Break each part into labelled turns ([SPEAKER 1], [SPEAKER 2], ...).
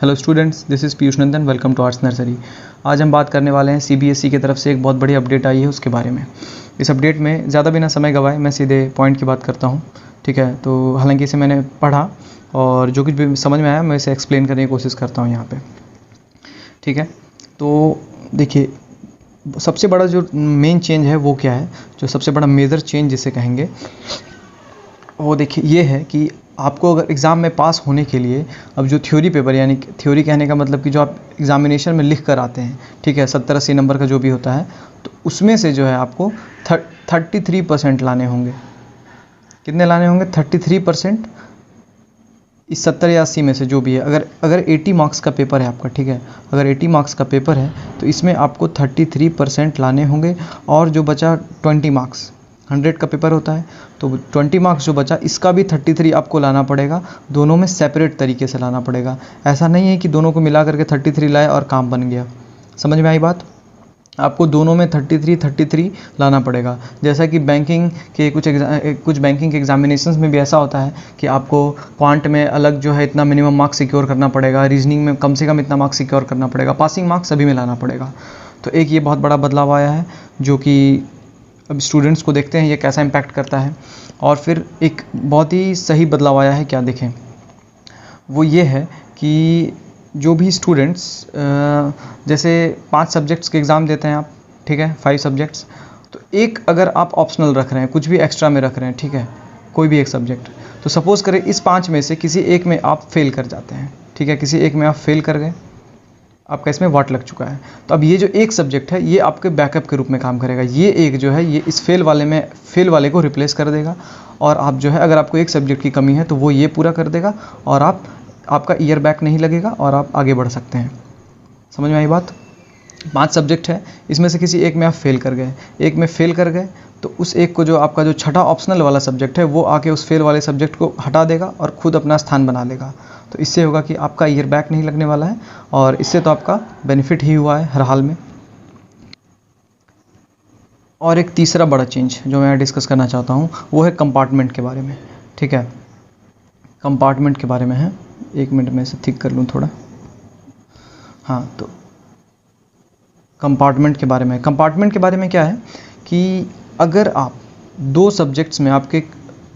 [SPEAKER 1] Hello students, this is Piyush Nandan. Welcome to arts nursery. आज हम बात करने वाले हैं सीबीएसई की तरफ से एक बहुत बड़ी अपडेट आई है उसके बारे में। इस अपडेट में ज़्यादा बिना समय गवाए मैं सीधे पॉइंट की बात करता हूँ, ठीक है। तो हालांकि इसे मैंने पढ़ा और जो कुछ भी समझ में आया मैं इसे एक्सप्लेन करने की कोशिश करता हूँ यहाँ पे, ठीक है। तो देखिए, सबसे बड़ा जो मेन चेंज है वो क्या है, जो सबसे बड़ा मेजर चेंज जिसे कहेंगे वो देखिए ये है कि आपको अगर एग्ज़ाम में पास होने के लिए अब जो थ्योरी पेपर, यानी थ्योरी कहने का मतलब कि जो आप एग्ज़ामिनेशन में लिख कर आते हैं, ठीक है, 70-80 नंबर का जो भी होता है, तो उसमें से जो है आपको 33% लाने होंगे। कितने लाने होंगे? 33%। इस 70 या 80 में से जो भी है, अगर 80 मार्क्स का पेपर है आपका, ठीक है, अगर 80 मार्क्स का पेपर है तो इसमें आपको 33% लाने होंगे। और जो बचा 20 मार्क्स, 100 का पेपर होता है तो 20 मार्क्स जो बचा इसका भी 33 आपको लाना पड़ेगा। दोनों में सेपरेट तरीके से लाना पड़ेगा। ऐसा नहीं है कि दोनों को मिला करके 33 लाए और काम बन गया। समझ में आई बात? आपको दोनों में 33 लाना पड़ेगा। जैसा कि बैंकिंग के कुछ बैंकिंग के एग्जामिनेशंस में भी ऐसा होता है कि आपको क्वांट में अलग जो है इतना मिनिमम मार्क्स सिक्योर करना पड़ेगा, रीजनिंग में कम से कम इतना मार्क्स सिक्योर करना पड़ेगा, पासिंग मार्क्स सभी में लाना पड़ेगा। तो एक ये बहुत बड़ा बदलाव आया है जो कि अब स्टूडेंट्स को देखते हैं ये कैसा इम्पैक्ट करता है। और फिर एक बहुत ही सही बदलाव आया है, क्या देखें, वो ये है कि जो भी स्टूडेंट्स जैसे 5 सब्जेक्ट्स के एग्ज़ाम देते हैं आप, ठीक है, 5 सब्जेक्ट्स, तो एक अगर आप ऑप्शनल रख रहे हैं, कुछ भी एक्स्ट्रा में रख रहे हैं, ठीक है, कोई भी एक सब्जेक्ट, तो सपोज़ करें इस 5 में से किसी एक में आप फेल कर जाते हैं, ठीक है, किसी एक में आप फेल कर गए, आपका इसमें वाट लग चुका है, तो अब ये जो एक सब्जेक्ट है ये आपके बैकअप के रूप में काम करेगा। ये एक जो है ये इस फेल वाले को रिप्लेस कर देगा। और आप जो है अगर आपको एक सब्जेक्ट की कमी है तो वो ये पूरा कर देगा और आपका ईयर बैक नहीं लगेगा और आप आगे बढ़ सकते हैं। समझ में आई बात? 5 सब्जेक्ट है, इसमें से किसी एक में आप फेल कर गए, एक में फेल कर गए तो उस एक को जो आपका जो छठा ऑप्शनल वाला सब्जेक्ट है वो आके उस फेल वाले सब्जेक्ट को हटा देगा और खुद अपना स्थान बना लेगा। तो इससे होगा कि आपका ईयर बैक नहीं लगने वाला है और इससे तो आपका बेनिफिट ही हुआ है हर हाल में। और एक तीसरा बड़ा चेंज जो मैं डिस्कस करना चाहता हूँ वो है कंपार्टमेंट के बारे में, ठीक है। कंपार्टमेंट के बारे में है, 1 मिनट में इसे ठीक कर लूँ थोड़ा। हाँ, तो कंपार्टमेंट के बारे में क्या है कि अगर आप 2 सब्जेक्ट्स में आपके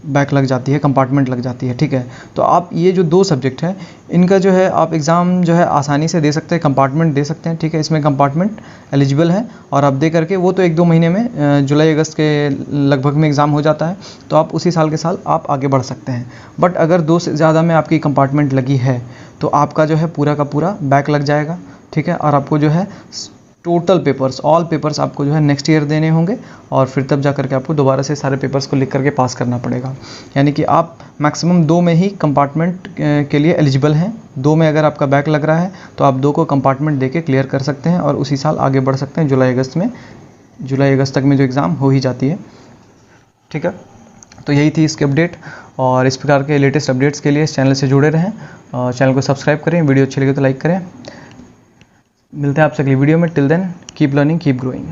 [SPEAKER 1] बैक लग जाती है, कंपार्टमेंट लग जाती है, ठीक है, तो आप ये जो 2 सब्जेक्ट है इनका जो है आप एग्ज़ाम जो है आसानी से दे सकते हैं, कंपार्टमेंट दे सकते हैं, ठीक है। इसमें कंपार्टमेंट एलिजिबल है और आप दे करके वो तो 1-2 महीने में जुलाई अगस्त के लगभग में एग्ज़ाम हो जाता है, तो आप उसी साल के साल आप आगे बढ़ सकते हैं। बट अगर 2 से ज़्यादा में आपकी कंपार्टमेंट लगी है तो आपका जो है पूरा का पूरा बैक लग जाएगा, ठीक है। और आपको जो है टोटल पेपर्स, ऑल पेपर्स आपको जो है नेक्स्ट ईयर देने होंगे और फिर तब जा करके आपको दोबारा से सारे पेपर्स को लिख करके पास करना पड़ेगा। यानी कि आप मैक्सिमम 2 में ही कंपार्टमेंट के लिए एलिजिबल हैं। 2 में अगर आपका बैक लग रहा है तो आप 2 को कंपार्टमेंट देके क्लियर कर सकते हैं और उसी साल आगे बढ़ सकते हैं। जुलाई अगस्त तक में जो एग्ज़ाम हो ही जाती है, ठीक है। तो यही थी इसकी अपडेट और इस प्रकार के लेटेस्ट अपडेट्स के लिए इस चैनल से जुड़े रहें और चैनल को सब्सक्राइब करें। वीडियो अच्छी लगे तो लाइक करें। मिलते हैं आपसे अगली वीडियो में। Till then keep learning, keep growing.